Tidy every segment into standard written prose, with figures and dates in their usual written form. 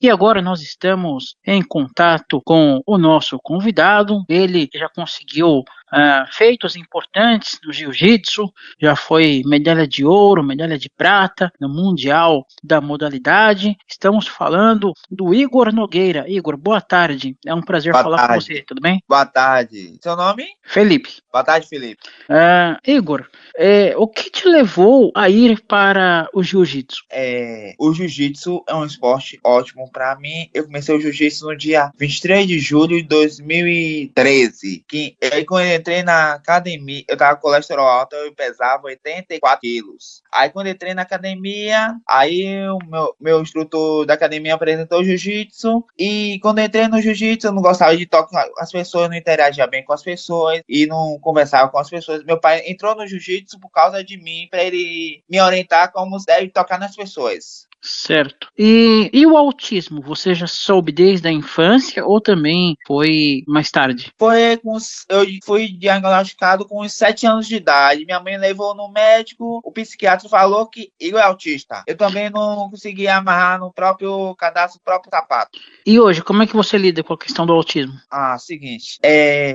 E agora nós estamos em contato com o nosso convidado. Ele já conseguiu feitos importantes no jiu-jitsu, já foi medalha de ouro, medalha de prata no Mundial da modalidade. Estamos falando do Igor Nogueira. Igor, boa tarde. É um prazer Boa falar com tarde. você, tudo bem? Boa tarde. Seu nome? Felipe. Boa tarde, Felipe. Igor, o que te levou a ir para o jiu-jitsu? O jiu-jitsu é um esporte ótimo pra mim. Eu comecei o jiu-jitsu no dia 23 de julho de 2013. Aí quando eu entrei na academia, eu tava com colesterol alto, eu pesava 84 quilos. Aí quando eu entrei na academia, aí o meu instrutor da academia apresentou o jiu-jitsu. E quando eu entrei no jiu-jitsu, eu não gostava de tocar as pessoas, não interagia bem com as pessoas e não conversava com as pessoas. Meu pai entrou no jiu-jitsu por causa de mim, pra ele me orientar como se deve tocar nas pessoas. Certo. E o autismo, você já soube desde a infância ou também foi mais tarde? Eu fui diagnosticado com uns 7 anos de idade. Minha mãe levou no médico, o psiquiatra falou que eu é autista. Eu também não consegui amarrar no próprio cadastro, no próprio sapato. E hoje, como é que você lida com a questão do autismo? Seguinte,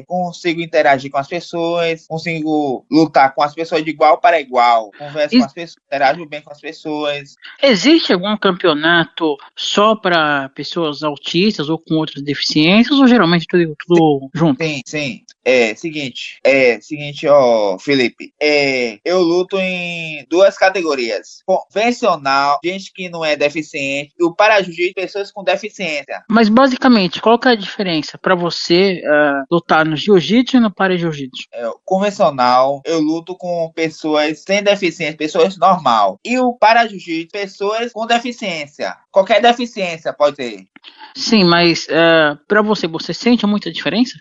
consigo interagir com as pessoas, consigo lutar com as pessoas de igual para igual, converso com as pessoas, interajo bem com as pessoas. Existe algum campeonato só para pessoas autistas ou com outras deficiências ou geralmente tudo junto? Sim. Seguinte, ó, Felipe. Eu luto em duas categorias: convencional, gente que não é deficiente, e o para jiu-jitsu, pessoas com deficiência. Mas basicamente, qual que é a diferença para você lutar no jiu-jitsu e no para jiu-jitsu? Convencional, eu luto com pessoas sem deficiência, pessoas normal. E o para jiu-jitsu, pessoas com deficiência. Qualquer deficiência pode ter. Sim, mas para você sente muita diferença?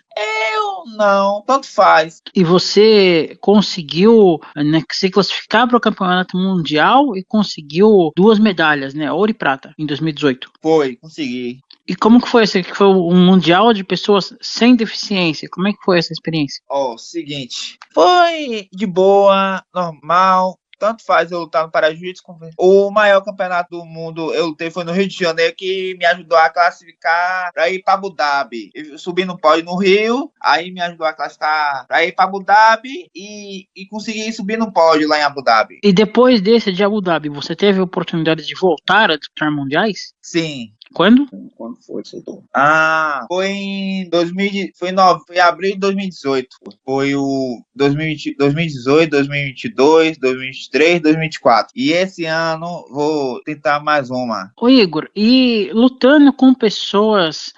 Não, tanto faz. E você conseguiu, né, se classificar para o campeonato mundial e conseguiu 2 medalhas, né, ouro e prata, em 2018. Foi, consegui. E como que foi esse? Que foi um mundial de pessoas sem deficiência? Como é que foi essa experiência? Seguinte, foi de boa, normal. Tanto faz eu lutar no para-jiu-jitsu. O maior campeonato do mundo eu lutei foi no Rio de Janeiro, que me ajudou a classificar para ir para Abu Dhabi. Eu subi no pódio no Rio, aí me ajudou a classificar para ir para Abu Dhabi e consegui subir no pódio lá em Abu Dhabi. E depois desse de Abu Dhabi, você teve a oportunidade de voltar a disputar mundiais? Sim. Quando? Quando foi, foi em 2000, foi em abril de 2018. Foi o 2018, 2022, 2023, 2024. E esse ano vou tentar mais uma. Ô Igor, e lutando com pessoas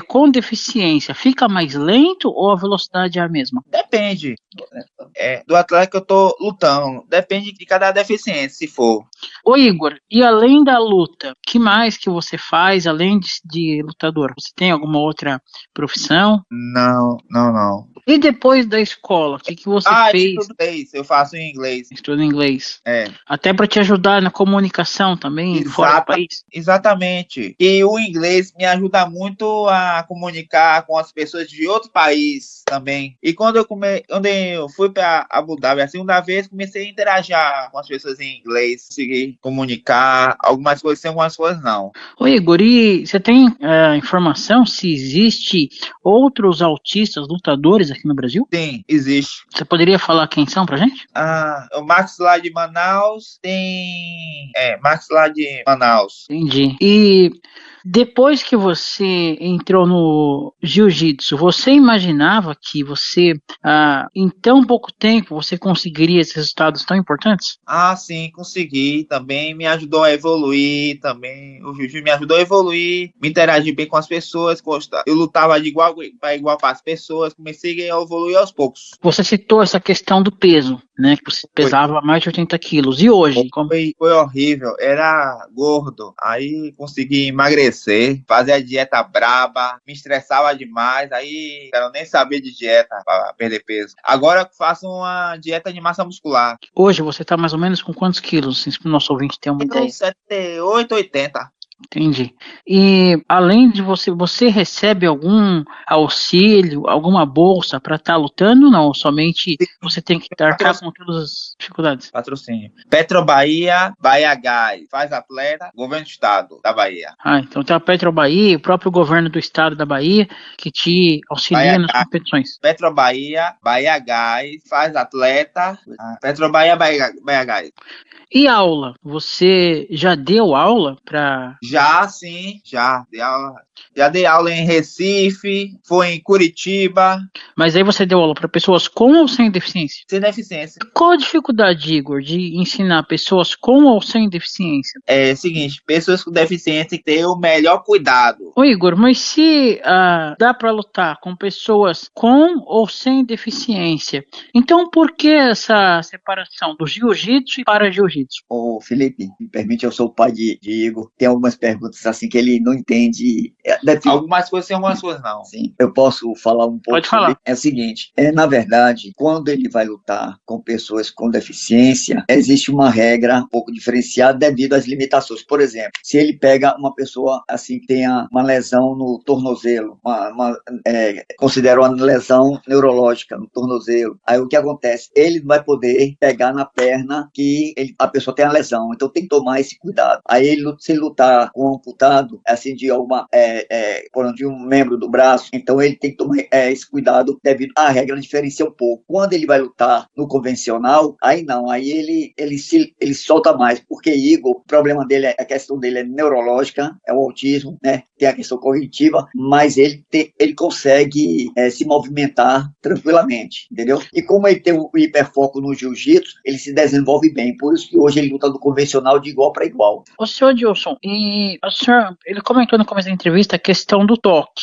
com deficiência, fica mais lento ou a velocidade é a mesma? Depende. Do atleta que eu tô lutando. Depende de cada deficiência, se for. Ô Igor, e além da luta, o que mais que você faz além de lutador? Você tem alguma outra profissão? Não. E depois da escola, o que você fez? Eu faço em inglês. Estudo inglês. É. Até para te ajudar na comunicação também, fora do país? Exatamente. E o inglês me ajuda muito a comunicar com as pessoas de outro país também. E quando eu fui para Abu Dhabi a segunda vez, comecei a interagir com as pessoas em inglês, conseguir comunicar algumas coisas, sim, algumas coisas não. Ô Igor, e você tem informação se existe outros autistas lutadores aqui no Brasil? Sim, existe. Você poderia falar quem são pra gente? O Max lá de Manaus tem... Max lá de Manaus. Entendi. E depois que você entrou no jiu-jitsu, você imaginava que você, em tão pouco tempo, você conseguiria esses resultados tão importantes? Sim, consegui. Também me ajudou a evoluir. Também o jiu-jitsu me ajudou a evoluir, me interagir bem com as pessoas. Eu lutava de igual para igual para as pessoas. Comecei a evoluir aos poucos. Você citou essa questão do peso, né? Que você pesava mais de 80 quilos. E hoje? Foi horrível. Era gordo. Aí consegui emagrecer, fazer a dieta braba, me estressava demais. Aí eu nem sabia de dieta para perder peso. Agora eu faço uma dieta de massa muscular. Hoje você tá mais ou menos com quantos quilos? Se o nosso ouvinte tem uma ideia. 78, 80. Entendi. E além de você recebe algum auxílio, alguma bolsa para estar lutando? Não, somente você tem que arcar com todas as dificuldades. Patrocínio. Petrobahia, Bahia Gás, faz atleta, governo do estado da Bahia. Então tem a Petrobahia, o próprio governo do estado da Bahia, que te auxilia Bahia nas Gás. competições. Petrobahia, Bahia Gás, faz atleta, Petrobahia, Bahia Gás. E aula? Você já deu aula para... Já, sim, já. Já dei aula em Recife, foi em Curitiba. Mas aí você deu aula para pessoas com ou sem deficiência? Sem deficiência. Qual a dificuldade, Igor, de ensinar pessoas com ou sem deficiência? É o seguinte, pessoas com deficiência têm que ter o melhor cuidado. Ô Igor, mas se dá para lutar com pessoas com ou sem deficiência, então por que essa separação do jiu-jitsu e para jiu-jitsu? Ô Felipe, me permite, eu sou o pai de Igor. Tem algumas perguntas assim que ele não entende. Algumas coisas sim, algumas coisas não. Sim, eu posso falar um pouco? Pode falar. É o seguinte, na verdade, quando ele vai lutar com pessoas com deficiência, existe uma regra um pouco diferenciada devido às limitações. Por exemplo, se ele pega uma pessoa assim que tenha uma lesão no tornozelo, considera uma lesão neurológica no tornozelo, aí o que acontece? Ele não vai poder pegar na perna que a pessoa tem a lesão, então tem que tomar esse cuidado. Aí se ele lutar com um amputado, assim, de de um membro do braço, então ele tem que tomar esse cuidado devido à regra diferencia um pouco. Quando ele vai lutar no convencional, aí não, aí ele solta mais, porque Igor, o problema dele, a questão dele é neurológica, é o autismo, né? Tem a questão cognitiva, mas ele consegue se movimentar tranquilamente, entendeu? E como ele tem o hiperfoco no jiu-jitsu, ele se desenvolve bem, por isso que hoje ele luta no convencional de igual para igual. O senhor Dilson, ele comentou no começo da entrevista a questão do toque.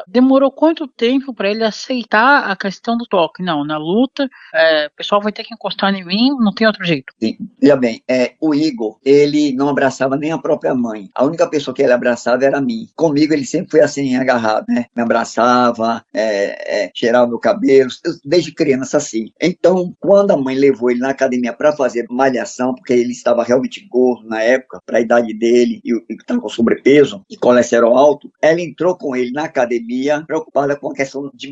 Demorou quanto tempo para ele aceitar a questão do toque? Não, na luta, o pessoal vai ter que encostar em mim, não tem outro jeito. Sim, veja bem, o Igor, ele não abraçava nem a própria mãe. A única pessoa que ele abraçava era mim. Comigo ele sempre foi assim, agarrado, né? Me abraçava, cheirava meu cabelo, desde criança assim. Então, quando a mãe levou ele na academia para fazer malhação, porque ele estava realmente gordo na época, para a idade dele, e estava com sobrepeso e colesterol alto, ela entrou com ele na academia, preocupada com a questão de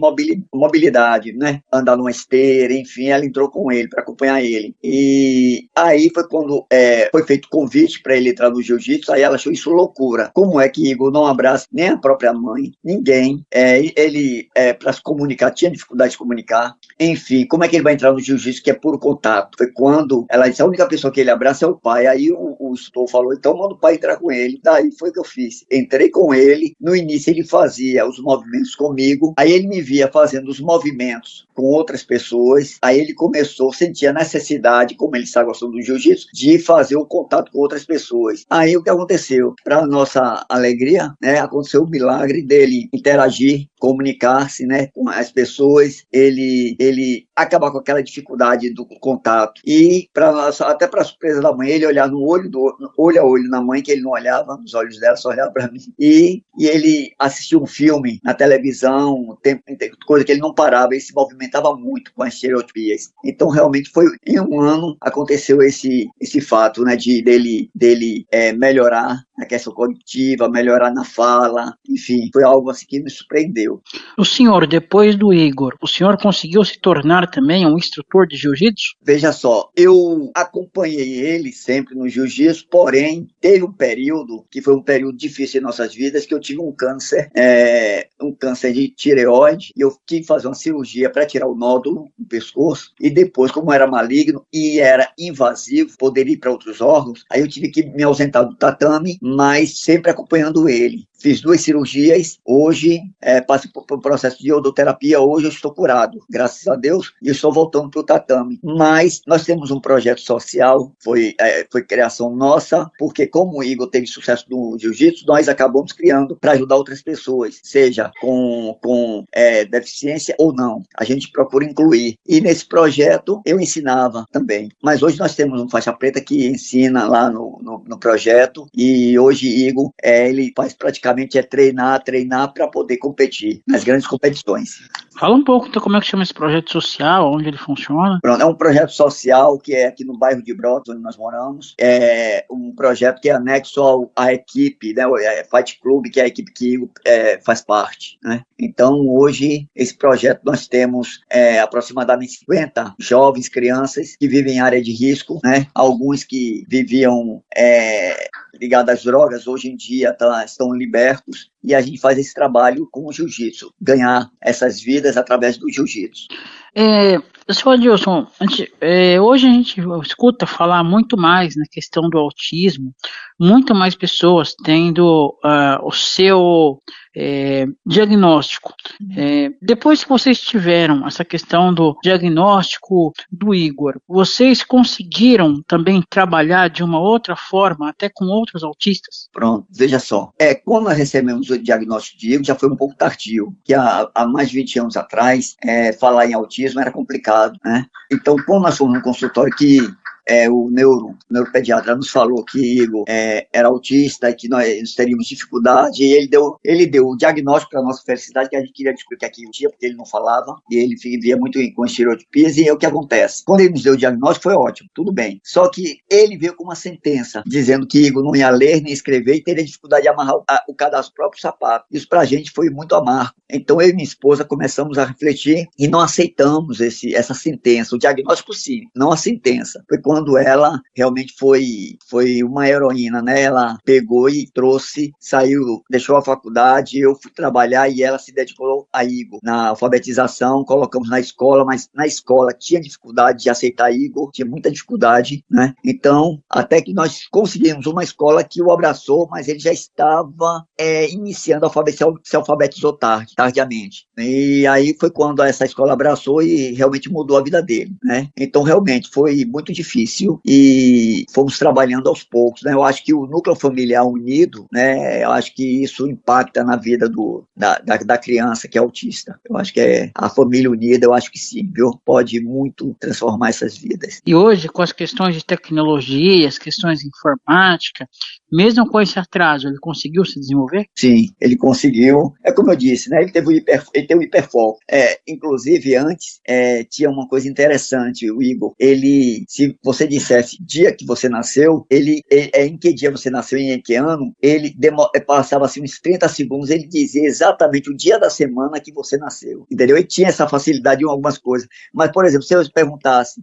mobilidade, né? Andar numa esteira, enfim, ela entrou com ele para acompanhar ele. E aí foi quando foi feito convite para ele entrar no jiu-jitsu, aí ela achou isso loucura. Como é que Igor não abraça nem a própria mãe, ninguém? Ele, para se comunicar, tinha dificuldade de se comunicar. Enfim, como é que ele vai entrar no jiu-jitsu que é puro contato? Foi quando ela disse, a única pessoa que ele abraça é o pai. Aí o instrutor falou, então manda o pai entrar com ele. Daí foi o que eu fiz. Entrei com ele, no início ele fazia os movimentos comigo, aí ele me via fazendo os movimentos com outras pessoas, aí ele começou a sentir a necessidade, como ele está gostando do jiu-jitsu, de fazer o contato com outras pessoas. Aí o que aconteceu? Para nossa alegria, né, aconteceu o milagre dele interagir, comunicar-se, né, com as pessoas, ele acabar com aquela dificuldade do contato. E até para surpresa da mãe, ele olhar no olho a olho na mãe, que ele não olhava nos olhos dela, só olhava para mim. E ele assistiu um filme na televisão, coisa que ele não parava, ele se movimentava muito com as estereotipias. Então, realmente, foi em um ano aconteceu esse fato, né, dele melhorar na questão cognitiva, melhorar na fala, enfim, foi algo assim que me surpreendeu. O senhor, depois do Igor, o senhor conseguiu se tornar também um instrutor de jiu-jitsu? Veja só, eu acompanhei ele sempre no jiu-jitsu, porém, teve um período, que foi um período difícil em nossas vidas, que eu tive um câncer de tireoide, e eu tive que fazer uma cirurgia para tirar o nódulo do pescoço, e depois, como era maligno e era invasivo, poderia ir para outros órgãos, aí eu tive que me ausentar do tatame, mas sempre acompanhando ele. Fiz 2 cirurgias, hoje passei por um processo de odoterapia, hoje eu estou curado, graças a Deus, e estou voltando para o tatame. Mas nós temos um projeto social, foi criação nossa, porque como o Igor teve sucesso no jiu-jitsu, nós acabamos criando para ajudar outras pessoas, seja com deficiência ou não. A gente procura incluir. E nesse projeto eu ensinava também. Mas hoje nós temos um faixa preta que ensina lá no projeto, e hoje Igor, ele faz praticamente treinar para poder competir nas grandes competições. Fala um pouco então como é que chama esse projeto social, onde ele funciona. Pronto, é um projeto social que é aqui no bairro de Brotas, onde nós moramos. É um projeto que é anexo à equipe, né, o Fight Club, que é a equipe que faz parte, né? Então, hoje, esse projeto nós temos aproximadamente 50 jovens, crianças que vivem em área de risco, né? Alguns que viviam ligados às drogas, hoje em dia estão libertos, e a gente faz esse trabalho com o jiu-jitsu, ganhar essas vidas através do jiu-jitsu. Senhor Adilson, hoje a gente escuta falar muito mais na questão do autismo, muito mais pessoas tendo o seu diagnóstico. Depois que vocês tiveram essa questão do diagnóstico do Igor, vocês conseguiram também trabalhar de uma outra forma, até com outros autistas? Pronto, veja só. Quando nós recebemos o diagnóstico de Igor, já foi um pouco tardio, que há mais de 20 anos atrás, falar em autismo era complicado, né? Então, quando nós fomos num consultório que o neuropediatra nos falou que Igor era autista e que nós teríamos dificuldade, e ele deu o diagnóstico para a nossa felicidade, que a gente queria descobrir que aquilo tinha, porque ele não falava, e ele vivia muito com estereotipias, e é o que acontece. Quando ele nos deu o diagnóstico, foi ótimo, tudo bem. Só que ele veio com uma sentença, dizendo que Igor não ia ler nem escrever e teria dificuldade de amarrar o cadastro do próprio sapato. Isso para a gente foi muito amargo. Então, eu e minha esposa começamos a refletir e não aceitamos essa sentença, o diagnóstico sim, não a sentença. Foi quando ela realmente foi uma heroína, né? Ela pegou e trouxe, saiu, deixou a faculdade, eu fui trabalhar e ela se dedicou a Igor. Na alfabetização, colocamos na escola, mas na escola tinha dificuldade de aceitar Igor, tinha muita dificuldade, né? Então, até que nós conseguimos uma escola que o abraçou, mas ele já estava iniciando se alfabetizou tardiamente. E aí foi quando essa escola abraçou e realmente mudou a vida dele, né? Então, realmente, foi muito difícil e fomos trabalhando aos poucos, né? Eu acho que o núcleo familiar unido, né? Eu acho que isso impacta na vida da criança que é autista. Eu acho que a família unida, eu acho que sim, viu? Pode muito transformar essas vidas. E hoje, com as questões de tecnologia, as questões de informática, mesmo com esse atraso, ele conseguiu se desenvolver? Sim, ele conseguiu. É como eu disse, né? Ele teve um hiperfoco. Inclusive, antes, tinha uma coisa interessante, o Igor. Se você dissesse dia que você nasceu, em que dia você nasceu e em que ano, ele passava assim, uns 30 segundos, ele dizia exatamente o dia da semana que você nasceu. Entendeu? Ele tinha essa facilidade em algumas coisas. Mas, por exemplo, se eu perguntasse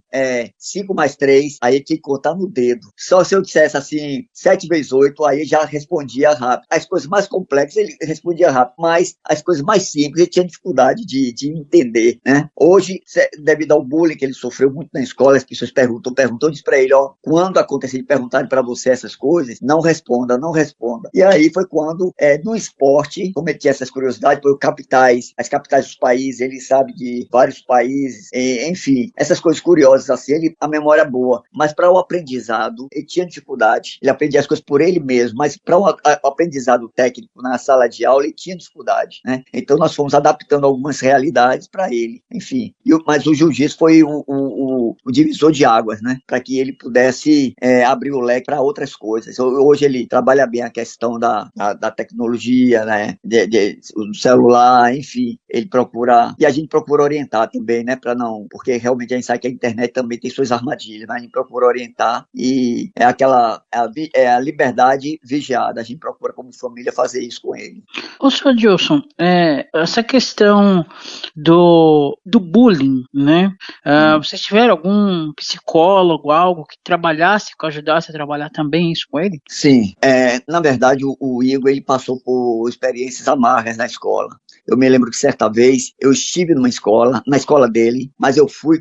5 mais 3, aí ele tinha que contar no dedo. Só se eu dissesse assim, 7 vezes 8, aí ele já respondia rápido. As coisas mais complexas ele respondia rápido, mas as coisas mais simples ele tinha dificuldade de entender, né? Hoje, devido ao bullying que ele sofreu muito na escola, as pessoas perguntam diz para ele, quando acontecer de perguntarem para você essas coisas, não responda. E aí foi quando, no esporte, como ele tinha essas curiosidades, por as capitais dos países, ele sabe de vários países, enfim, essas coisas curiosas assim, a memória é boa, mas para o aprendizado, ele tinha dificuldade, ele aprendia as coisas por ele mesmo, mas para o aprendizado técnico na sala de aula, ele tinha dificuldade, né? Então nós fomos adaptando algumas realidades para ele, enfim, mas o jiu-jitsu foi o divisor de águas, né? Para que ele pudesse abrir o leque para outras coisas. Hoje ele trabalha bem a questão da tecnologia, né? Do celular, enfim, ele procura, e a gente procura orientar também, né? Porque realmente a gente sabe que a internet também tem suas armadilhas, né? A gente procura orientar e a liberdade vigiada, a gente procura como família fazer isso com ele. Ô, senhor Adilson, essa questão do bullying, né? Vocês tiveram algum psicólogo, algo que trabalhasse, que ajudasse a trabalhar também isso com ele? Sim, na verdade o Igor ele passou por experiências amargas na escola. Eu me lembro que certa vez eu estive na escola dele, mas eu fui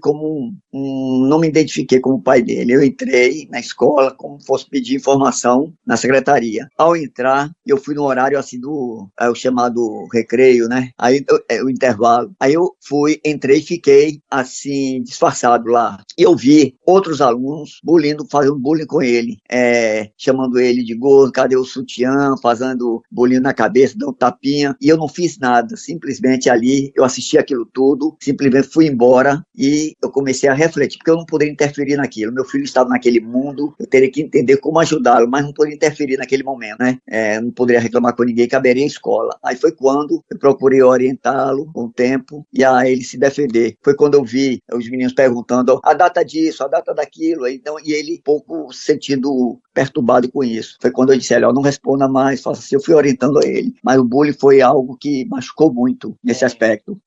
não me identifiquei como pai dele. Eu entrei na escola como fosse pedir informação na secretaria. Ao entrar, eu fui no horário assim o chamado recreio, né? Aí o intervalo. Aí eu entrei e fiquei assim disfarçado lá. E eu vi outros outros alunos fazendo bullying com ele, chamando ele de gordo, cadê o sutiã, fazendo bullying na cabeça, dando tapinha, e eu não fiz nada, simplesmente ali, eu assisti aquilo tudo, simplesmente fui embora e eu comecei a refletir, porque eu não poderia interferir naquilo, meu filho estava naquele mundo, eu teria que entender como ajudá-lo, mas não poderia interferir naquele momento, né? Não poderia reclamar com ninguém, caberia a escola. Aí foi quando eu procurei orientá-lo com o tempo e a ele se defender. Foi quando eu vi os meninos perguntando a data disso, a data daquilo, então, e ele pouco sentindo perturbado com isso. Foi quando eu disse, olha, não responda mais, faça assim, eu fui orientando a ele. Mas o bullying foi algo que machucou muito nesse aspecto.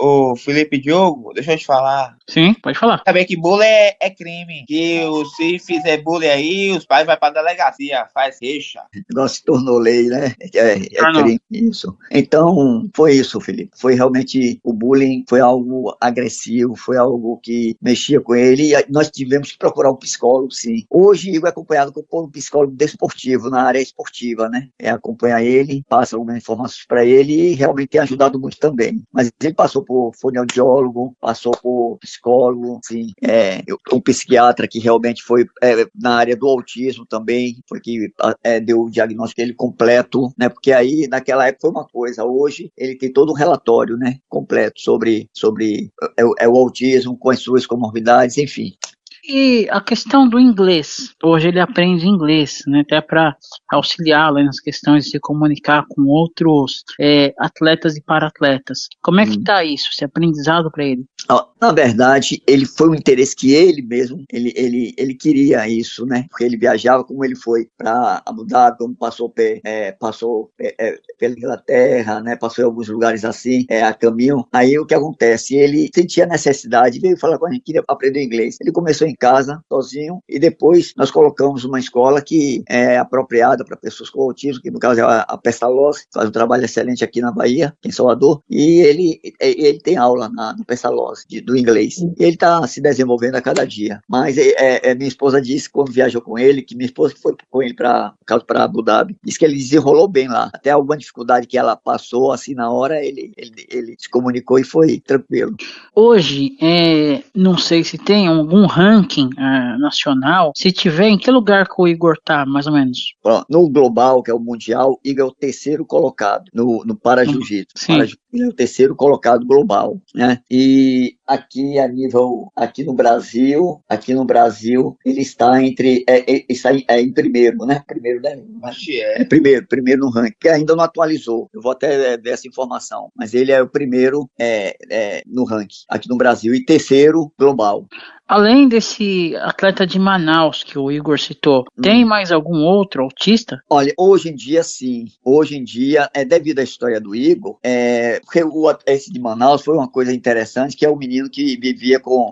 Ô, Felipe Diogo, deixa eu te falar. Sim, pode falar. Saber que bullying é crime. Que se fizer bullying aí, os pais vão pra delegacia, faz queixa. Negócio se tornou lei, né? É crime, isso. Então, foi isso, Felipe. Foi realmente, o bullying foi algo agressivo, foi algo que mexia com ele, e nós tivemos que procurar um psicólogo, sim. Hoje, Igor é acompanhado por um psicólogo desportivo, na área esportiva, né? Acompanha ele, passa algumas informações para ele e realmente tem ajudado muito também. Mas ele passou por fonoaudiólogo, passou por psicólogo, sim. Um psiquiatra que realmente foi na área do autismo também, foi que deu o diagnóstico dele completo, né? Porque aí, naquela época, foi uma coisa. Hoje, ele tem todo um relatório, né? Completo sobre o autismo, com as suas comorbidades, enfim. E a questão do inglês, hoje ele aprende inglês, né, até para auxiliá-lo nas questões de se comunicar com outros atletas e para-atletas. Como é que está isso, esse aprendizado para ele? Na verdade, ele foi um interesse que ele mesmo, ele queria isso, né? Porque ele viajava, como ele foi para Abu Dhabi, como passou pela Inglaterra, né? Passou em alguns lugares assim, a caminho. Aí o que acontece? Ele sentia necessidade, veio falar com a gente, queria aprender inglês. Ele começou em casa, sozinho, e depois nós colocamos uma escola que é apropriada para pessoas com autismo, que no caso é a Pestalozzi, faz um trabalho excelente aqui na Bahia, em Salvador, e ele tem aula na Pestalozzi, do inglês. E ele está se desenvolvendo a cada dia. Mas minha esposa disse, quando viajou com ele, que minha esposa foi com ele para Abu Dhabi, disse que ele desenrolou bem lá. Até alguma dificuldade que ela passou, assim, na hora, ele se comunicou e foi tranquilo. Hoje, não sei se tem algum ranking nacional, se tiver, em que lugar que o Igor tá, mais ou menos? No global, que é o mundial, Igor é o terceiro colocado no para-jiu-jitsu. Ele é o terceiro colocado global, né? E aqui no Brasil, ele está em primeiro, né? Primeiro, né? Primeiro no ranking, que ainda não atualizou. Eu vou até ver essa informação, mas ele é o primeiro no ranking aqui no Brasil e terceiro global. Além desse atleta de Manaus que o Igor citou, tem mais algum outro autista? Olha, hoje em dia, sim. Hoje em dia, devido à história do Igor, porque esse de Manaus foi uma coisa interessante, que é o menino que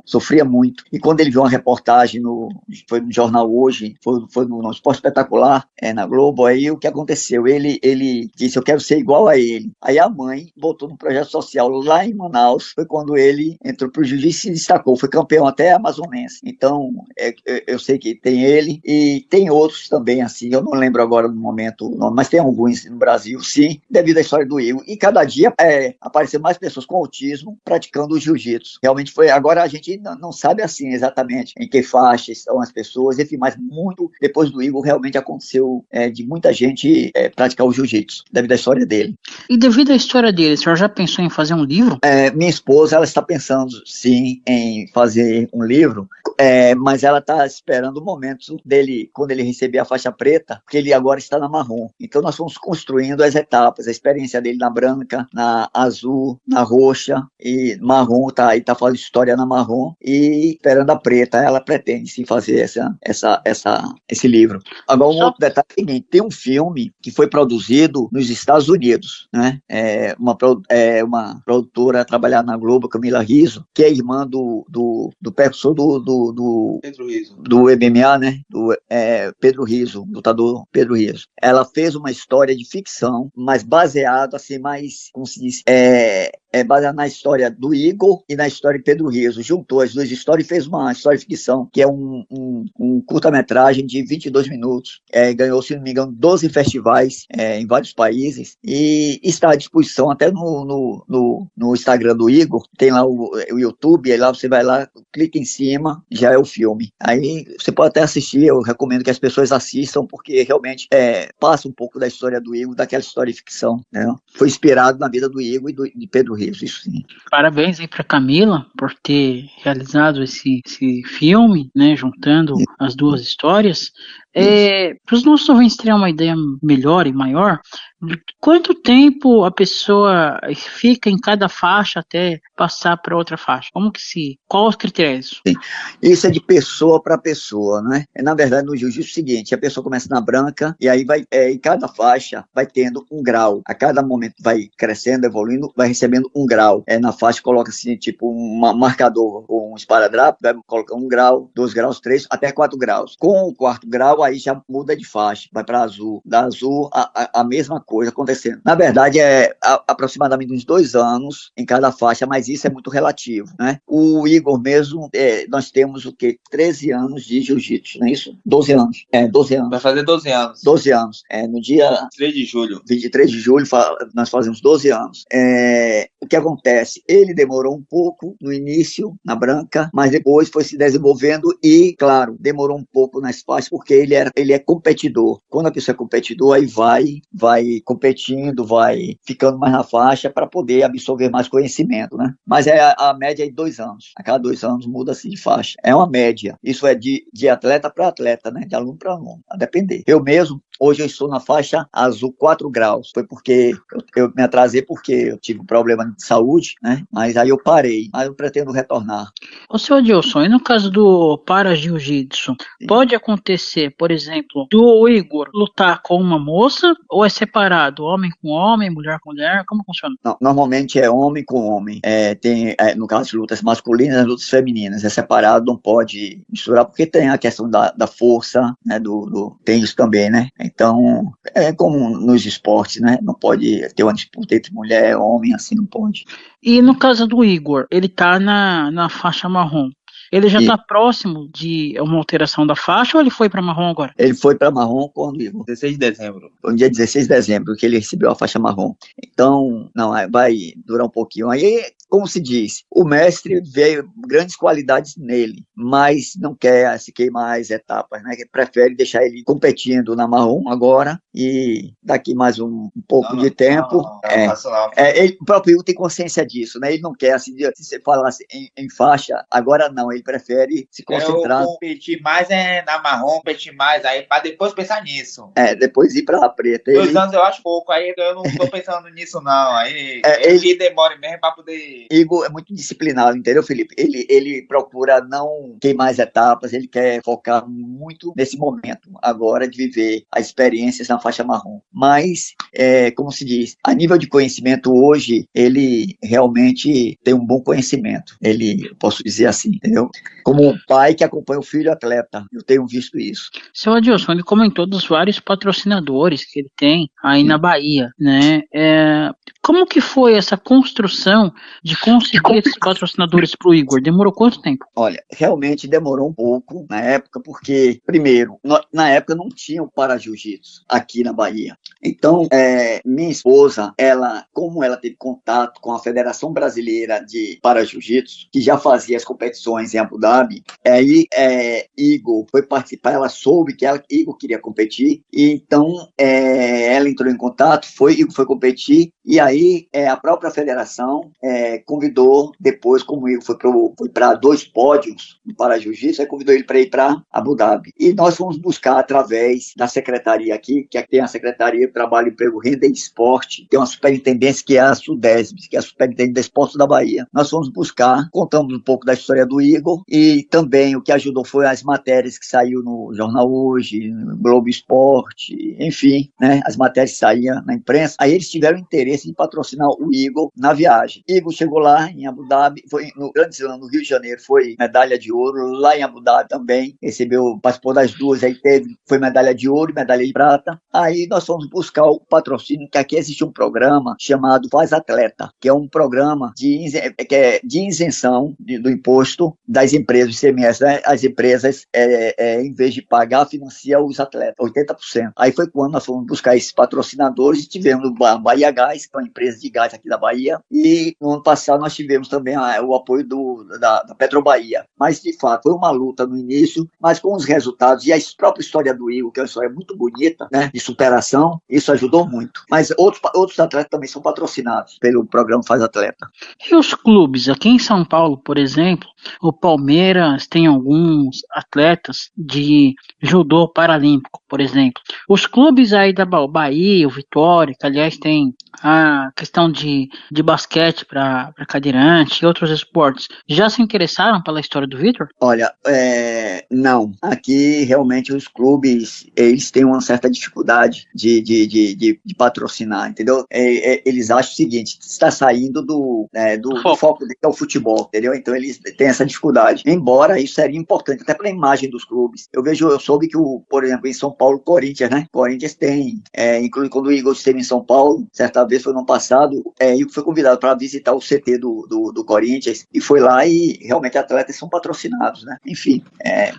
sofria muito. E quando ele viu uma reportagem, foi no jornal Hoje, foi no Esporte Espetacular, na Globo, aí o que aconteceu? Ele disse, eu quero ser igual a ele. Aí a mãe botou no projeto social lá em Manaus, foi quando ele entrou pro jiu-jitsu e se destacou, foi campeão até amazonense. Então, eu sei que tem ele e tem outros também, assim, eu não lembro agora no momento, mas tem alguns no Brasil, sim, devido à história do Igor. E cada dia aparecem mais pessoas com autismo praticando o jiu-jitsu. Realmente agora a gente não sabe assim exatamente em que faixa estão as pessoas, enfim, mas muito depois do Igor realmente aconteceu de muita gente praticar o jiu-jitsu, devido à história dele. E devido à história dele, o senhor já pensou em fazer um livro? Minha esposa, ela está pensando, sim, em fazer um livro, mas ela está esperando o momento dele, quando ele receber a faixa preta, porque ele agora está na marrom. Então nós vamos construindo as etapas, a experiência dele na branca, na azul, na roxa e marrom, aí tá falando história na marrom e esperando a preta. Ela pretende sim fazer esse livro. Agora um outro detalhe é o seguinte, tem um filme que foi produzido nos Estados Unidos, né? Uma produtora trabalhada na Globo, Camila Rizzo, que é irmã do professor do MMA, né? Pedro Rizzo, lutador Pedro Rizzo. Ela fez uma história de ficção, mas baseado assim, mais, como se diz, é baseado na história do Igor e na história de Pedro Rizzo. Juntou as duas histórias e fez uma história de ficção, que é um curta-metragem de 22 minutos. Ganhou, se não me engano, 12 festivais em vários países e está à disposição até no Instagram do Igor. Tem lá o YouTube, aí lá você vai lá, clica em cima, já é o filme. Aí você pode até assistir, eu recomendo que as pessoas assistam, porque realmente passa um pouco da história do Igor, daquela história de ficção, né? Foi inspirado na vida do Igor e de Pedro Rizzo, isso sim. Parabéns aí para Camila por ter realizado esse filme, né, juntando as duas histórias. Para os nossos ouvintes terem uma ideia melhor e maior, quanto tempo a pessoa fica em cada faixa até passar para outra faixa? Qual os critérios? Sim. Isso é de pessoa para pessoa, né? Na verdade, no jiu-jitsu é o seguinte, a pessoa começa na branca e aí vai, em cada faixa vai tendo um grau. A cada momento vai crescendo, evoluindo, vai recebendo um grau. Na faixa coloca assim, tipo um marcador ou um esparadrapo, vai colocar 1 grau, 2 graus, 3, até 4 graus. Com o 4º grau, aí já muda de faixa, vai para azul. Da azul, a mesma coisa acontecendo. Na verdade, aproximadamente uns 2 anos em cada faixa, mas isso é muito relativo, né? O Igor mesmo, nós temos o quê? 13 anos de jiu-jitsu, não é isso? 12 anos. 12 anos. Vai fazer 12 anos. 12 anos. No dia 3 de julho. 23 de julho, nós fazemos 12 anos. O que acontece? Ele demorou um pouco no início, na branca, mas depois foi se desenvolvendo e, claro, demorou um pouco nas faixas, porque ele é competidor. Quando a pessoa é competidor, aí vai competindo, vai ficando mais na faixa para poder absorver mais conhecimento, né? Mas a média é de 2 anos. A cada 2 anos muda-se de faixa. É uma média. Isso é de atleta para atleta, né? De aluno para aluno, a depender. Eu mesmo, hoje eu estou na faixa azul 4 graus. Foi porque eu me atrasei porque eu tive um problema de saúde, né? Mas aí eu parei. Mas eu pretendo retornar. Ô, seu Adilson, e no caso do para-jiu-jitsu, pode acontecer, por exemplo, do Igor lutar com uma moça ou é separado? Homem com homem, mulher com mulher? Como funciona? Não, normalmente é homem com homem. Tem, no caso de lutas masculinas, lutas femininas. É separado, não pode misturar, porque tem a questão da força, né? Tem isso também, né? Então, é como nos esportes, né? Não pode ter uma disputa entre mulher e homem, assim não pode. E no caso do Igor, ele tá na faixa marrom. Ele já está próximo de uma alteração da faixa ou ele foi para marrom agora? Ele foi para marrom quando, Igor? 16 de dezembro. Foi no dia 16 de dezembro que ele recebeu a faixa marrom. Então, não, vai durar um pouquinho. Aí, como se diz, o mestre vê grandes qualidades nele, mas não quer se queimar as etapas, né? Prefere deixar ele competindo na marrom agora e daqui mais um pouco de tempo. O próprio Igor tem consciência disso, né? Ele não quer, assim, se você falasse em faixa, agora não, ele prefere se concentrar. Eu competir mais na marrom, competir mais aí, para depois pensar nisso. Depois ir pra preta. 2 anos eu acho pouco, aí eu não tô pensando nisso não, aí ele demora mesmo para poder... Igor é muito disciplinado, entendeu, Felipe? Ele procura não queimar as etapas, ele quer focar muito nesse momento agora de viver as experiências na faixa marrom. Mas, como se diz, a nível de conhecimento hoje, ele realmente tem um bom conhecimento. Eu posso dizer assim, entendeu? Como um pai que acompanha o filho atleta, eu tenho visto isso. Seu Adilson, ele comentou dos vários patrocinadores que ele tem aí na Bahia, né? Como que foi essa construção de conseguir esses patrocinadores para o Igor? Demorou quanto tempo? Olha, realmente demorou um pouco na época, porque, primeiro, na época não tinha o para-jiu-jitsu aqui na Bahia. Então, minha esposa, como ela teve contato com a Federação Brasileira de Para-Jiu-Jitsu, que já fazia as competições em Abu Dhabi, aí Igor foi participar, ela soube que Igor queria competir, e então ela entrou em contato, Igor foi competir, e aí a própria federação convidou, depois, como Igor foi para 2 pódios no Para-Jiu-Jitsu, aí convidou ele para ir para Abu Dhabi. E nós fomos buscar através da secretaria aqui, que tem a Secretaria de Trabalho, Emprego, Renda e Esporte, tem uma superintendência que é a SUDESB, que é a Superintendência de Esportes da Bahia. Nós fomos buscar, contamos um pouco da história do Igor e também o que ajudou foi as matérias que saiu no Jornal Hoje, no Globo Esporte, enfim, né, as matérias que saíam na imprensa. Aí eles tiveram interesse patrocinar o Igor na viagem. Igor chegou lá em Abu Dhabi, foi no Grande Slam, no Rio de Janeiro, foi medalha de ouro, lá em Abu Dhabi também, participou das duas, aí foi medalha de ouro e medalha de prata. Aí nós fomos buscar o patrocínio, que aqui existe um programa chamado Faz Atleta, que é um programa de isenção do imposto das empresas, ICMS, né? As empresas, em vez de pagar, financiam os atletas, 80%. Aí foi quando nós fomos buscar esses patrocinadores e tivemos a Bahia Gás, que é uma empresa de gás aqui da Bahia, e no ano passado nós tivemos também o apoio da Petrobahia. Mas, de fato, foi uma luta no início, mas com os resultados e a própria história do Igor, que é uma história muito bonita, né, de superação, isso ajudou muito. Mas outros atletas também são patrocinados pelo programa Faz Atleta. E os clubes? Aqui em São Paulo, por exemplo, o Palmeiras tem alguns atletas de judô paralímpico, por exemplo. Os clubes aí da Bahia, o Vitória, que aliás tem a questão de basquete para cadeirante e outros esportes, já se interessaram pela história do Vitor? Olha, não. Aqui realmente os clubes, eles têm uma certa dificuldade de patrocinar, entendeu? Eles acham o seguinte, está saindo do foco que é o futebol, entendeu? Então eles têm essa dificuldade. Embora isso seria importante até para a imagem dos clubes. Eu soube que, por exemplo, em São Paulo, Corinthians, né? Corinthians tem, inclusive quando o Igor esteve em São Paulo, certa vez foi no ano passado, Igor foi convidado para visitar o CT do Corinthians e foi lá e realmente atletas são patrocinados, né? Enfim,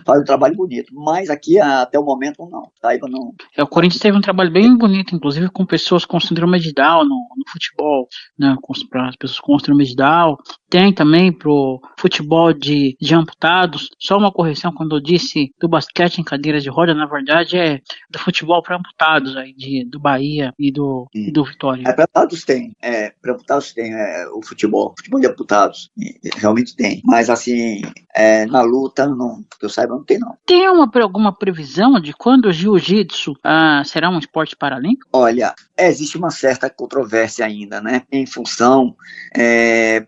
faz um trabalho bonito. Mas aqui, até o momento, não. Saiba, não. O Corinthians teve um trabalho bem bonito, inclusive com pessoas com síndrome de Down no futebol, né? Para as pessoas com síndrome de Down. Tem também pro futebol de amputados. Só uma correção, quando eu disse do basquete em cadeira de roda, na verdade é do futebol para amputados aí, do Bahia e do Vitória. Para amputados tem, o futebol de amputados, realmente tem. Mas assim, na luta, não, que eu saiba, não tem não. Tem alguma previsão de quando o jiu-jitsu será um esporte paralímpico? Olha, existe uma certa controvérsia ainda, né? Em função,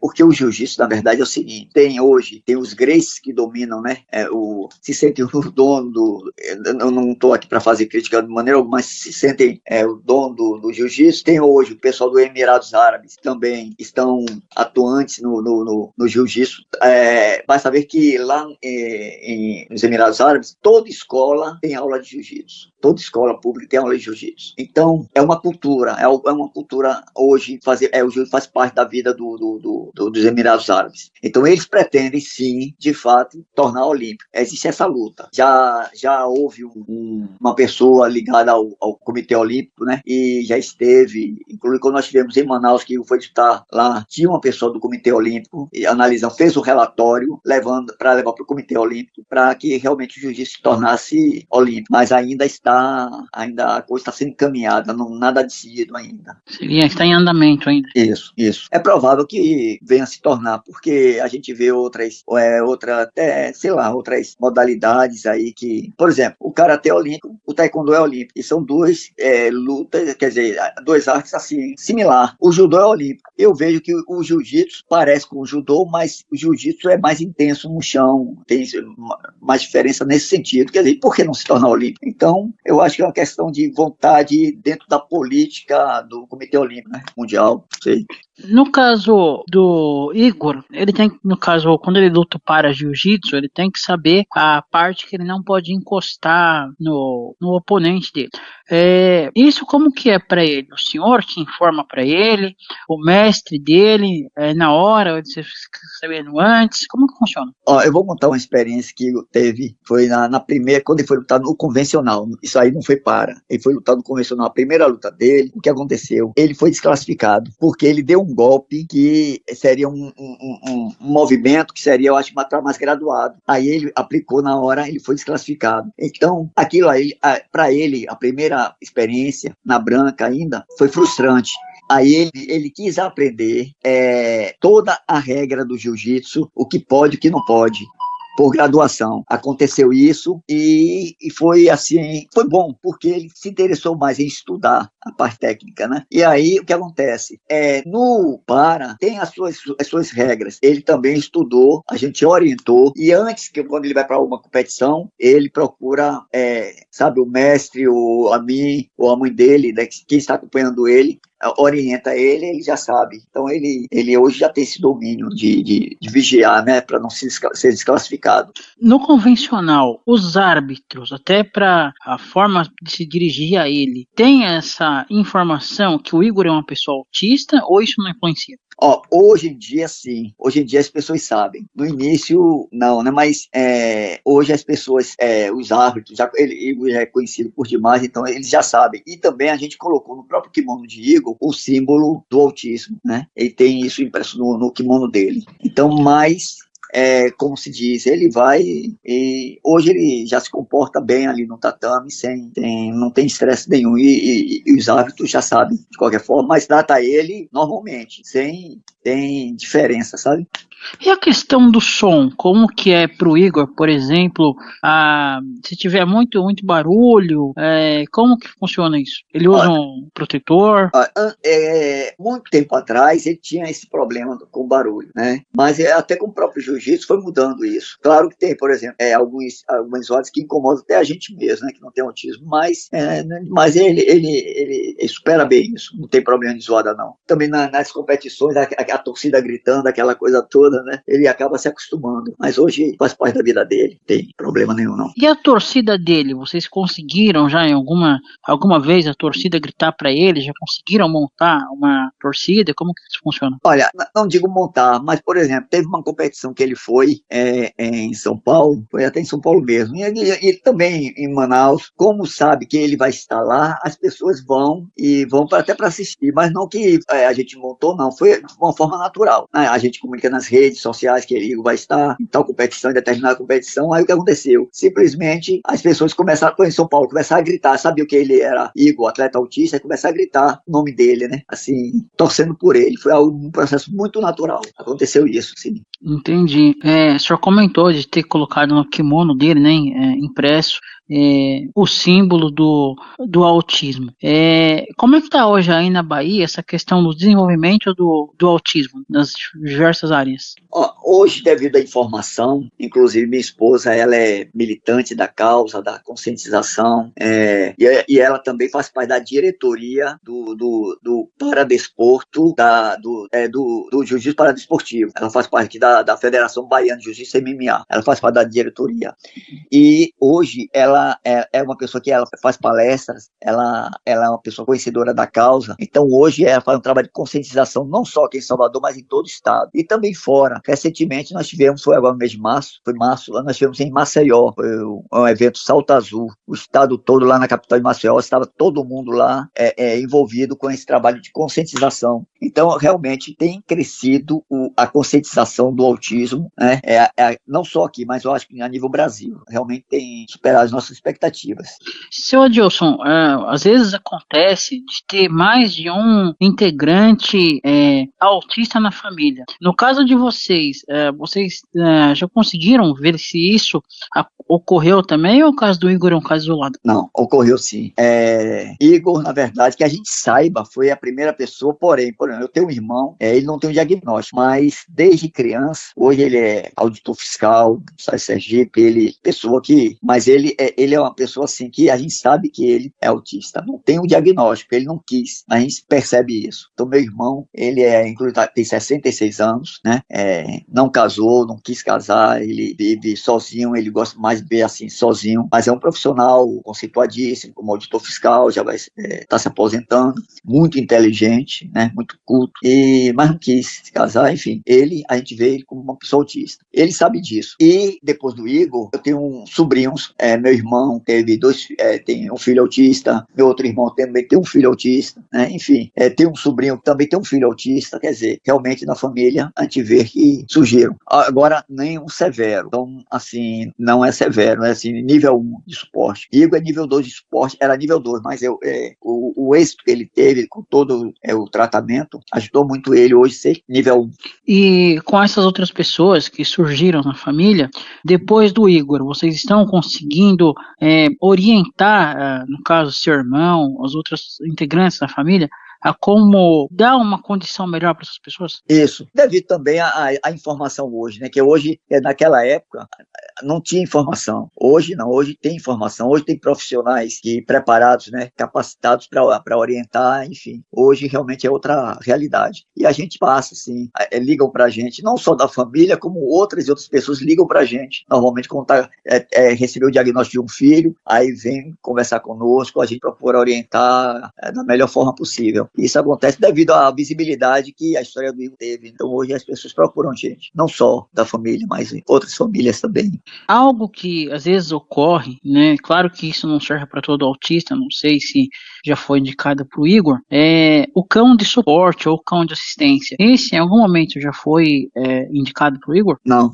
porque o jiu-jitsu, na verdade, é o seguinte, tem os Gracies que dominam, né? Se sentem o dono eu não estou aqui para fazer crítica de maneira alguma, mas se sentem o dono do jiu-jitsu. Tem hoje o pessoal do Emirados Árabes, também estão atuantes no jiu-jitsu. Vai saber que lá nos Emirados Árabes, toda escola tem aula de jiu-jitsu. Toda escola pública tem aula de jiu-jitsu. Então, é uma cultura hoje, o jiu-jitsu faz parte da vida dos Emirados Árabes. Então, eles pretendem, sim, de fato, tornar olímpico. Existe essa luta. Já houve uma pessoa ligada ao Comitê Olímpico, né? E já esteve, inclusive quando nós estivemos em Manaus, que foi disputar lá, tinha uma pessoa do Comitê Olímpico, e fez o relatório, para levar para o Comitê Olímpico, para que realmente o jiu-jitsu se tornasse olímpico. Mas ainda a coisa está sendo encaminhada, não, nada decidido ainda. Está em andamento ainda. Isso. É provável que venha a se tornar, porque a gente vê outras modalidades aí que, por exemplo, o karatê é olímpico, o taekwondo é olímpico, e são duas lutas, quer dizer, duas artes assim, similar. O judô é olímpico. Eu vejo que o jiu-jitsu parece com o judô, mas o jiu-jitsu é mais intenso no chão, tem mais diferença nesse sentido. Quer dizer, por que não se tornar olímpico? Então, eu acho que é uma questão de vontade dentro da política do Comitê Olímpico, né, Mundial, sei. No caso do Igor, ele tem, no caso, quando ele luta para jiu-jitsu, ele tem que saber a parte que ele não pode encostar no oponente dele. Isso como que é para ele? O senhor que informa para ele, o mestre dele, na hora, você fica sabendo antes, como que funciona? Eu vou contar uma experiência que Igor teve, foi na primeira, quando ele foi lutar no convencional, isso aí não foi ele foi lutar no convencional, a primeira luta dele, o que aconteceu? Ele foi desclassificado, porque ele deu um golpe que seria um movimento que seria, eu acho, mais graduado. Aí ele aplicou na hora, ele foi desclassificado. Então, aquilo aí, para ele, a primeira experiência, na branca ainda, foi frustrante. Aí ele quis aprender toda a regra do jiu-jitsu, o que pode e o que não pode, por graduação. Aconteceu isso e foi assim, foi bom, porque ele se interessou mais em estudar a parte técnica, né? E aí, o que acontece? No para, tem as suas regras. Ele também estudou, a gente orientou, e antes, quando ele vai para uma competição, ele procura, o mestre, ou a mim, ou a mãe dele, né, quem está acompanhando ele, orienta ele, ele já sabe. Então ele hoje já tem esse domínio de vigiar, né, para não ser desclassificado. No convencional, os árbitros, até para a forma de se dirigir a ele, tem essa informação que o Igor é uma pessoa autista ou isso não influencia? Hoje em dia, sim. Hoje em dia as pessoas sabem. No início, não, né? Mas hoje as pessoas, os árbitros, Igor já é conhecido por demais, então eles já sabem. E também a gente colocou no próprio kimono de Igor o símbolo do autismo, né? Ele tem isso impresso no kimono dele. Então, como se diz, ele vai e hoje ele já se comporta bem ali no tatame, não tem estresse nenhum e os árbitros já sabem de qualquer forma, mas trata ele normalmente, sem tem diferença, sabe? E a questão do som, como que é pro Igor, por exemplo, se tiver muito barulho, como que funciona isso? Ele usa um protetor? Muito tempo atrás ele tinha esse problema com barulho, né? Mas até com o próprio jiu-jitsu foi mudando isso. Claro que tem, por exemplo, algumas horas que incomodam até a gente mesmo, né? Que não tem autismo, mas ele supera bem isso, não tem problema de zoada não. Também nas competições, a torcida gritando, aquela coisa toda, né? Ele acaba se acostumando, mas hoje faz parte da vida dele, não tem problema nenhum não. E a torcida dele, vocês conseguiram já em alguma vez a torcida gritar para ele? Já conseguiram montar uma torcida? Como que isso funciona? Olha, não digo montar, mas por exemplo, teve uma competição que ele foi em São Paulo, foi até em São Paulo mesmo, e também em Manaus. Como sabe que ele vai estar lá, as pessoas vão até para assistir, mas não que a gente montou, não, foi de uma forma natural, né? A gente comunica nas redes sociais que ele vai estar em tal competição, em determinada competição. Aí o que aconteceu? Simplesmente as pessoas começaram, em São Paulo, começaram a gritar, sabia que ele era Igor, atleta autista, e começaram a gritar o nome dele, né? Assim, torcendo por ele. Foi um processo muito natural. Aconteceu isso, sim. Entendi. O senhor comentou de ter colocado no kimono dele, né, impresso, o símbolo do autismo. Como é que está hoje aí na Bahia essa questão do desenvolvimento do autismo nas diversas áreas? Hoje, devido à informação, inclusive minha esposa, ela é militante da causa, da conscientização, e ela também faz parte da diretoria do paradesporto, do jiu-jitsu paradesportivo. Ela faz parte aqui da Federação Baiana de Jiu-Jitsu MMA. Ela faz parte da diretoria. E hoje ela é uma pessoa que ela faz palestras, ela é uma pessoa conhecedora da causa. Então hoje ela faz um trabalho de conscientização não só aqui em Salvador, mas em todo o estado. E também fora. Recentemente nós tivemos, foi agora no mês de março, nós tivemos em Maceió, foi um evento Salto Azul. O estado todo lá na capital de Maceió, estava todo mundo lá envolvido com esse trabalho de conscientização. Então realmente tem crescido a conscientização do autismo, né? Não só aqui, mas eu acho que a nível Brasil. Realmente tem superado as nossas expectativas. Seu Adilson, às vezes acontece de ter mais de um integrante autista na família. No caso de vocês já conseguiram ver se isso ocorreu também ou o caso do Igor é um caso isolado? Não, ocorreu sim. Igor, na verdade, que a gente saiba, foi a primeira pessoa, porém, eu tenho um irmão, ele não tem um diagnóstico, mas desde criança, hoje ele é auditor fiscal, sai Sergipe, mas ele é uma pessoa assim que a gente sabe que ele é autista, não tem um diagnóstico, ele não quis, a gente percebe isso. Então meu irmão, ele inclusive tem 66 anos, né? Não casou, não quis casar, ele vive sozinho, ele gosta mais de ver assim, sozinho, mas é um profissional conceituadíssimo, como auditor fiscal, já vai estar se aposentando, muito inteligente, né? Muito culto, mas não quis se casar, enfim, a gente vê ele como uma pessoa autista. Ele sabe disso. E depois do Igor, eu tenho sobrinhos, meu irmão tem um filho autista, meu outro irmão também tem um filho autista, né? Enfim, tem um sobrinho que também tem um filho autista, quer dizer, realmente na família a gente vê que surgiram. Agora, nem um severo, então, assim, não é severo, é assim, nível 1 de suporte. Igor é nível 2 de suporte, era nível 2, mas o êxito que ele teve com todo o tratamento ajudou muito ele hoje a ser nível 1. E com essas outras pessoas que surgiram na família, depois do Igor, vocês estão conseguindo orientar, no caso, seu irmão, os outros integrantes da família, a como dar uma condição melhor para essas pessoas? Isso, devido também à informação hoje, né? Que hoje, naquela época, não tinha informação. Hoje não, hoje tem informação, hoje tem profissionais preparados, né, capacitados para orientar, enfim. Hoje realmente é outra realidade. E a gente passa, assim, ligam para a gente, não só da família, como outras e outras pessoas ligam para a gente. Normalmente, quando recebeu o diagnóstico de um filho, aí vem conversar conosco, a gente procura orientar da melhor forma possível. Isso acontece devido à visibilidade que a história do Igor teve. Então, hoje as pessoas procuram a gente, não só da família, mas outras famílias também. Algo que às vezes ocorre, né? Claro que isso não serve para todo autista, não sei se já foi indicado para o Igor, é o cão de suporte ou cão de assistência. Esse, em algum momento, já foi indicado para o Igor? Não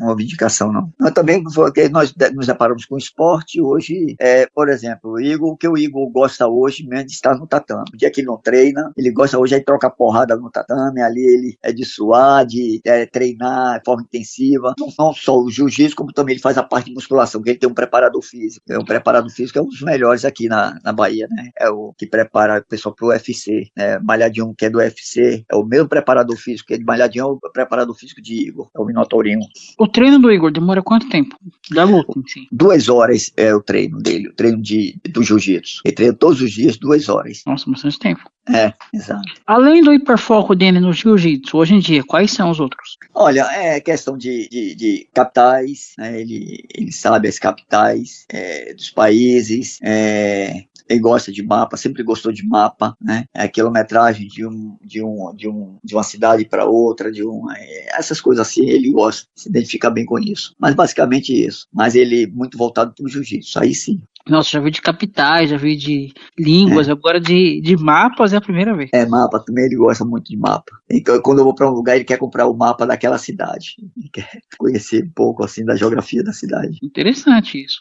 houve indicação, não. Nós também, porque nós nos deparamos com o esporte, hoje, por exemplo, o que o Igor gosta hoje mesmo de estar no tatame. O dia que ele não treina, ele gosta hoje de trocar porrada no tatame, ali ele é de suar, de treinar de forma intensiva, não só o jiu-jitsu, como também ele faz a parte de musculação, porque ele tem um preparador físico. Um preparador físico é um dos melhores aqui na Bahia, né? É o que prepara o pessoal pro UFC, né? Malhadinho, que é do UFC, é o mesmo preparador físico, que é de Malhadinho, é o preparador físico de Igor, é o Minotaurinho. O treino do Igor demora quanto tempo? Da luta em si? 2 horas é o treino dele, o treino do jiu-jitsu. Ele treina todos os dias, 2 horas. Nossa, bastante tempo. Exato. Além do hiperfoco dele no jiu-jitsu, hoje em dia, quais são os outros? Olha, é questão de capitais, né? Ele sabe as capitais dos países, ele gosta de mapa, sempre gostou de mapa, né? A quilometragem de uma cidade para outra, essas coisas assim, ele gosta, se identifica bem com isso. Mas basicamente isso. Mas ele muito voltado para o jiu-jitsu, aí sim. Nossa, já vi de capitais, já vi de línguas, agora de mapas é a primeira vez. Mapa também, ele gosta muito de mapa. Então, quando eu vou para um lugar, ele quer comprar o mapa daquela cidade. Ele quer conhecer um pouco, assim, da geografia da cidade. Interessante isso.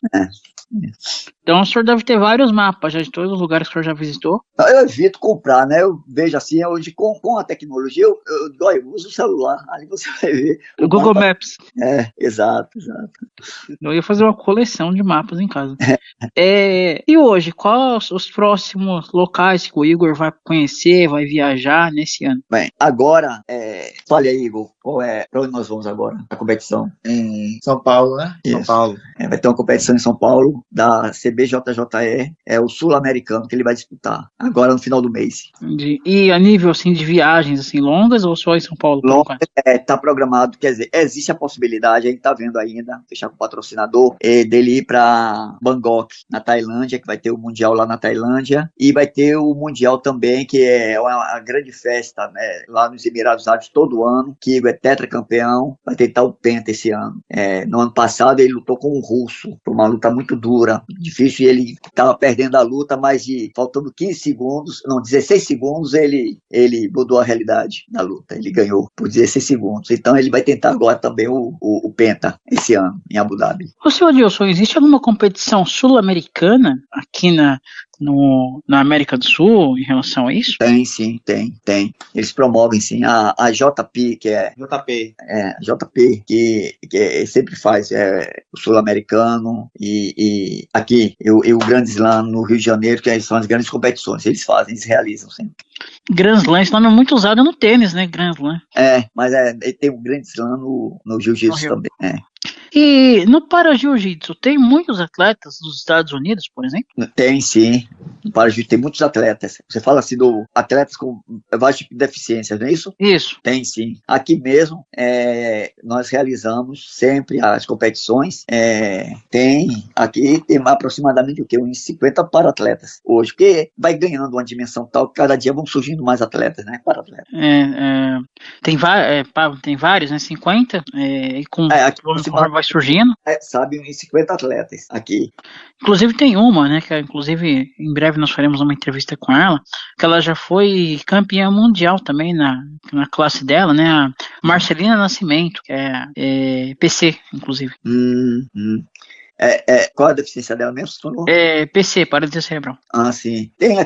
Então o senhor deve ter vários mapas já de todos os lugares que o senhor já visitou. Eu evito comprar, né? Eu vejo assim, hoje com a tecnologia, eu uso o celular, ali você vai ver. O Google Maps. Exato. Eu ia fazer uma coleção de mapas em casa. E hoje, quais os próximos locais que o Igor vai conhecer, vai viajar nesse ano? Bem, agora, fale aí, Igor, para onde nós vamos agora? A competição? Em São Paulo, né? Isso. São Paulo. Vai ter uma competição em São Paulo, da CBJJE, é o sul-americano que ele vai disputar, agora no final do mês. E a nível, assim, de viagens, assim, longas ou só em São Paulo? Tá programado, quer dizer, existe a possibilidade, a gente tá vendo ainda, fechar com o patrocinador, dele ir para Bangkok, na Tailândia, que vai ter o Mundial lá na Tailândia, e vai ter o Mundial também, que é uma grande festa, né, lá nos Emirados Árabes todo ano, que é tetracampeão, vai tentar o penta esse ano. No ano passado ele lutou com um russo, foi uma luta muito dura, difícil, e ele estava perdendo a luta, mas faltando 16 segundos, ele mudou a realidade da luta, ele ganhou por 16 segundos, então ele vai tentar agora também o penta esse ano, em Abu Dhabi. Ô, senhor Adilson, existe alguma competição sul-americana aqui na América do Sul em relação a isso? Tem, sim, tem. Eles promovem, sim, a JP, que é... JP, que sempre faz o sul-americano e aqui, o Grand Slam no Rio de Janeiro, que são as grandes competições, eles realizam sempre. Grand Slam, esse nome é muito usado no tênis, né, Grand Slam. Mas tem um Grand Slam no Jiu-Jitsu também, E no para-jiu-jitsu, tem muitos atletas dos Estados Unidos, por exemplo? Tem, sim. No para-jiu-jitsu tem muitos atletas. Você fala assim do atletas com vários tipos de deficiências, não é isso? Isso. Tem, sim. Aqui mesmo, nós realizamos sempre as competições. Aqui tem aproximadamente uns 50 para-atletas hoje, porque vai ganhando uma dimensão tal que cada dia vão surgindo mais atletas, né? Para-atletas. Tem vários, né? 50? E com vai surgindo. Sabe, uns 50 atletas aqui. Inclusive tem uma, né, que inclusive em breve nós faremos uma entrevista com ela, que ela já foi campeã mundial também na classe dela, né, a Marcelina Nascimento, que é PC, inclusive. Qual a deficiência dela mesmo? PC, paralisia cerebral. Sim. Tem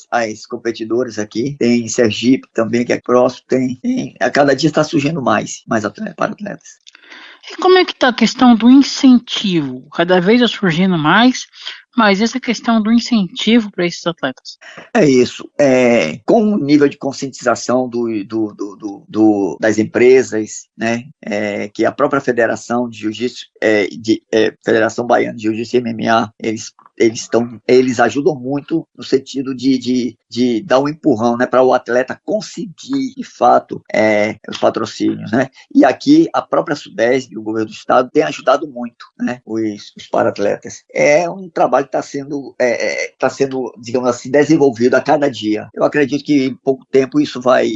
as competidoras aqui, tem Sergipe também, que é próximo, tem a cada dia está surgindo mais para atletas. E como é que está a questão do incentivo? Cada vez está surgindo mais, mas essa questão do incentivo para esses atletas? É isso. Com o nível de conscientização das empresas, né, que a própria Federação de Jiu-Jitsu, Federação Baiana de Jiu-Jitsu e MMA, eles ajudam muito no sentido de dar um empurrão, né, para o atleta conseguir, de fato, os patrocínios, né? E aqui a própria SUDESB, o governo do estado, tem ajudado muito, né, os para-atletas. É um trabalho que está sendo, digamos assim, desenvolvido a cada dia. Eu acredito que em pouco tempo isso vai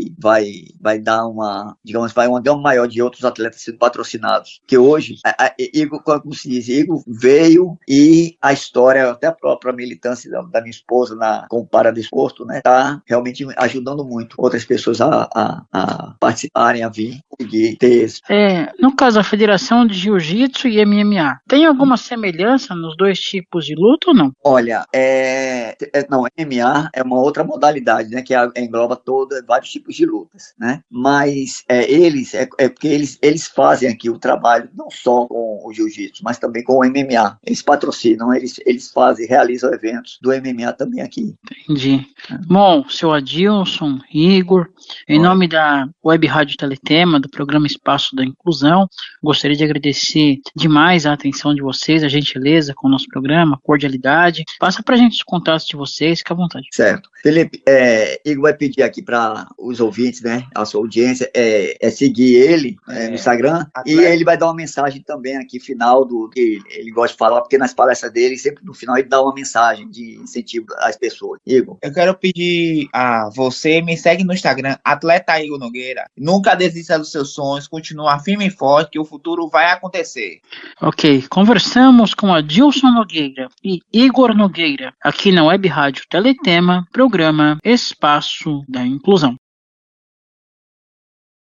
dar uma gama maior de outros atletas sendo patrocinados. Que hoje, Igor, como se diz, Igor veio e a história, até a própria militância da minha esposa com o Paradesporto, né, está realmente ajudando muito outras pessoas a participarem, a vir e ter isso. No caso, a Federação de Jiu-Jitsu e MMA, tem alguma semelhança nos dois tipos de luta ou não? Olha, não, MMA é uma outra modalidade, né, que engloba vários tipos de lutas, né, mas porque eles fazem aqui o trabalho não só com o jiu-jitsu, mas também com o MMA, eles patrocinam, eles realizam eventos do MMA também aqui. Entendi. Bom, seu Adilson, Igor, em nome da Web Rádio Teletema, do programa Espaço da Inclusão, gostaria de agradecer demais a atenção de vocês, a gentileza com o nosso programa, a cordialidade. Passa pra gente os contatos de vocês, fica à vontade. Certo. Felipe, Igor vai pedir aqui para os ouvintes, né, a sua audiência, seguir ele no Instagram, e ele vai dar uma mensagem também aqui, final que ele gosta de falar, porque nas palestras dele, sempre no final ele dá uma mensagem de incentivo às pessoas. Igor. Eu quero pedir a você, me segue no Instagram, Atleta Igor Nogueira. Nunca desista dos seus sonhos, continua firme e forte, que o futuro vai acontecer. Ok, conversamos com Adilson Nogueira e Igor Nogueira, aqui na Web Rádio Teletema, programa Espaço da Inclusão.